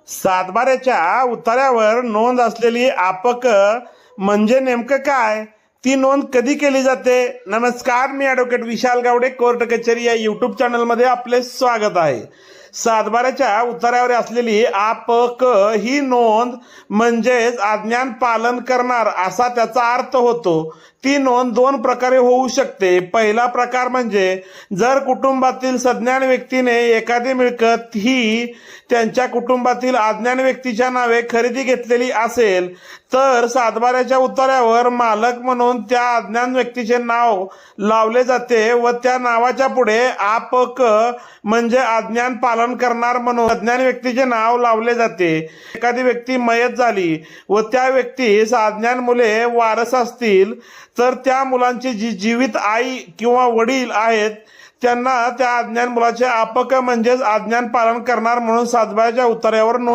सातबाऱ्याच्या उतार्यावर नोंद असलेली आपक म्हणजे नेमकं काय, ती नोंद कधी केली जाते? नमस्कार, मी ॲडव्होकेट विशाल गावडे, कोर्ट कचेरी या यूट्यूब चॅनलमध्ये आपले स्वागत आहे. सातबाऱ्याच्या उतार्यावर असलेली आपक ही नोंद म्हणजेच आज्ञान पालन करणार असा त्याचा अर्थ होतो. ती नोंद दोन प्रकारे होऊ शकते. पहिला प्रकार म्हणजे जर कुटुंबातील सज्ञान व्यक्तीने एखादी मिळकत ही त्यांच्या कुटुंबातील अज्ञान व्यक्तीच्या नावे खरेदी घेतलेली असेल तर सातबाऱ्याच्या उतार्यावर मालक म्हणून त्या अज्ञान व्यक्तीचे नाव लावले जाते व त्या नावाच्या पुढे आपक म्हणजे आज्ञान पालन करणार म्हणून अज्ञान व्यक्तीचे नाव लावले जाते. एखादी व्यक्ती मयत झाली व त्या व्यक्तीस अज्ञान मुले वारस असतील तर त्या मुलांची जी जीवित आई किंवा वडील आहेत त्यांना त्या अज्ञान मुलाचे आपक म्हणजेच आज्ञान पालन करणार म्हणून सातबाऱ्याच्या उतार्यावर नोंद